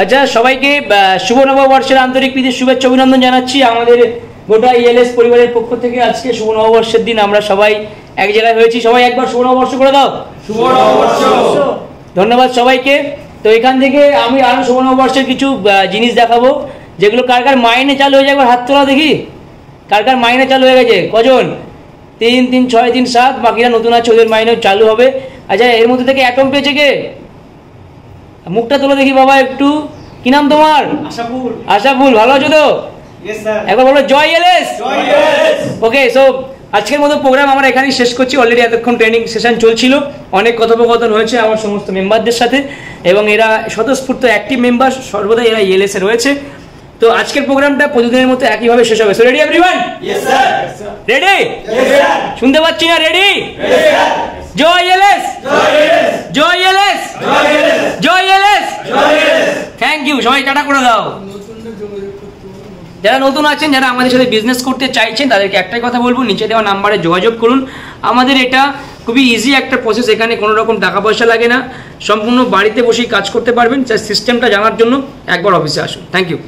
আচ্ছা, সবাইকে শুভ নববর্ষের আন্তরিক প্রীতি শুভেচ্ছা অভিনন্দন জানাচ্ছি আমাদের গোটা ইএলএস পরিবারের পক্ষ থেকে। আজকে শুভ নববর্ষের দিন আমরা সবাই এক জায়গায় হয়েছি। সবাই একবার শুভ নববর্ষ করে দাও। শুভ নববর্ষ। ধন্যবাদ সবাইকে। তো এখান থেকে আমি আরো শুভ নববর্ষের কিছু জিনিস দেখাবো, যেগুলো কার কার মাইনে চালু হয়ে যায় একবার হাত তোলা দেখি। কার কার মাইনে চালু হয়ে গেছে? কজন? 3 3 6 3 7, বাকিরা নতুন আছে, ওদের মাইনেও চালু হবে। আচ্ছা, এর মধ্যে থেকে অ্যাটম পেয়েছে কে? মুখটা তোলো দেখি বাবা একটু। কি নাম তোমার? আশাফুল। আশাফুল, ভালো আছো তো? Yes sir. একবার বলো জয় ইএলএস। জয় ইএলএস। ওকে, সো আজকের মতো প্রোগ্রাম আমরা এখানেই শেষ করছি। অলরেডি এতক্ষণ ট্রেনিং সেশন চলছিল, অনেক কথোপকথন হয়েছে আমার সমস্ত মেম্বারদের সাথে, এবং এরা স্বতঃস্ফূর্ত অ্যাক্টিভ মেম্বার, সর্বদা এরা ইএলএস এ রয়েছে। তো আজকের প্রোগ্রামটা প্রতিদিনের মতো একইভাবে শেষ হবে। So ready everyone? Yes sir. Ready? Yes sir. শুনতে পাচ্ছি না? রেডি? Yes sir. জয় ইএলএস। জয় ইএলএস। জয় ইএলএস। জয় ইএলএস। জয় ইএলএস। জয় ইএলএস। Thank you. সবাই টাটা করে দাও। যারা নতুন আছেন, যারা আমাদের সাথে বিজনেস করতে চাইছেন, তাদেরকে একটাই কথা বলবো, নিচে দেওয়া নাম্বারে যোগাযোগ করুন। আমাদের এটা খুবই ইজি একটা প্রসেস, এখানে কোনো রকম টাকা পয়সা লাগে না, সম্পূর্ণ বাড়িতে বসেই কাজ করতে পারবেন। সিস্টেমটা জানার জন্য একবার অফিসে আসুন। Thank you.